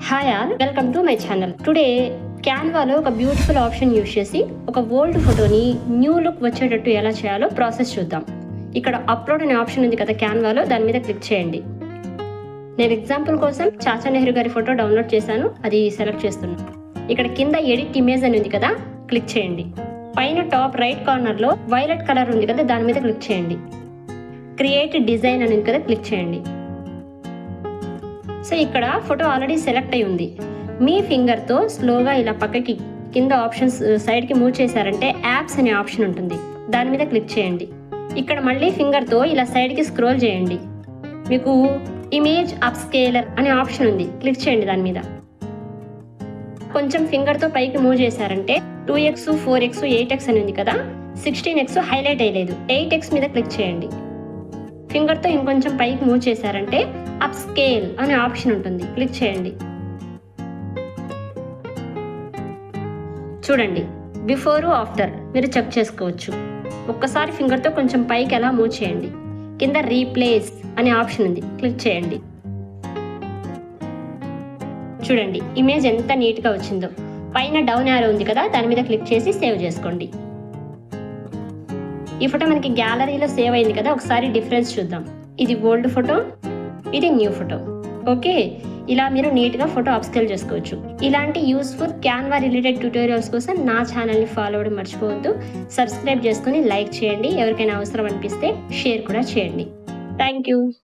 Hi all, welcome to my channel. Today క్యాన్వాలో ఒక beautiful option use చేసి ఒక ఓల్డ్ ఫోటోని న్యూ లుక్ వచ్చేటట్టు ఎలా చేయాలో ప్రాసెస్ చూద్దాం. ఇక్కడ అప్లోడ్ అనే ఆప్షన్ ఉంది కదా క్యాన్వాలో, దాని మీద క్లిక్ చేయండి. నేను ఎగ్జాంపుల్ కోసం చాచా నెహ్రూ గారి ఫోటో డౌన్లోడ్ చేశాను, అది సెలెక్ట్ చేస్తున్నాను. ఇక్కడ కింద ఎడిట్ ఇమేజ్ అని ఉంది కదా, క్లిక్ చేయండి. పైన టాప్ రైట్ కార్నర్లో వైలెట్ కలర్ ఉంది కదా, దాని మీద క్లిక్ చేయండి. క్రియేట్ డిజైన్ అని ఉంది కదా, క్లిక్ చేయండి. సో ఇక్కడ ఫోటో ఆల్రెడీ సెలెక్ట్ అయి ఉంది. మీ ఫింగర్తో స్లోగా ఇలా పక్కకి కింద ఆప్షన్స్ సైడ్కి మూవ్ చేశారంటే యాప్స్ అనే ఆప్షన్ ఉంటుంది, దాని మీద క్లిక్ చేయండి. ఇక్కడ మళ్ళీ ఫింగర్తో ఇలా సైడ్కి స్క్రోల్ చేయండి. మీకు ఇమేజ్ అప్ స్కేలర్ అనే ఆప్షన్ ఉంది, క్లిక్ చేయండి దాని మీద. కొంచెం ఫింగర్తో పైకి మూవ్ చేశారంటే 2x 4x 8x అని ఉంది కదా, 16x హైలైట్ అయ్యలేదు, 8x మీద క్లిక్ చేయండి. ఫింగర్తో ఇంకొంచెం పైకి మూవ్ చేశారంటే అప్ స్కేల్ అనే ఆప్షన్ ఉంటుంది, క్లిక్ చేయండి. చూడండి, బిఫోర్ ఆఫ్టర్ మీరు చెక్ చేసుకోవచ్చు. ఒక్కసారి ఫింగర్తో కొంచెం పైకి ఎలా మూవ్ చేయండి. కింద రీప్లేస్ అనే ఆప్షన్ ఉంది, క్లిక్ చేయండి. చూడండి ఇమేజ్ ఎంత నీట్గా వచ్చిందో. పైన డౌన్ యారో ఉంది కదా, దాని మీద క్లిక్ చేసి సేవ్ చేసుకోండి. ఈ ఫోటో మనకి గ్యాలరీలో సేవ్ అయింది కదా, ఒకసారి డిఫరెన్స్ చూద్దాం. ఇది ఓల్డ్ ఫోటో, ఇది న్యూ ఫోటో. ఓకే, ఇలా మీరు నీట్గా ఫోటో అప్స్కేల్ చేసుకోవచ్చు. ఇలాంటి యూస్ఫుల్ క్యాన్వా రిలేటెడ్ ట్యూటోరియల్స్ కోసం నా ఛానల్ని ఫాలో అవ్వడం మర్చిపోవద్దు. సబ్స్క్రైబ్ చేసుకుని లైక్ చేయండి. ఎవరికైనా అవసరం అనిపిస్తే షేర్ కూడా చేయండి. Thank you.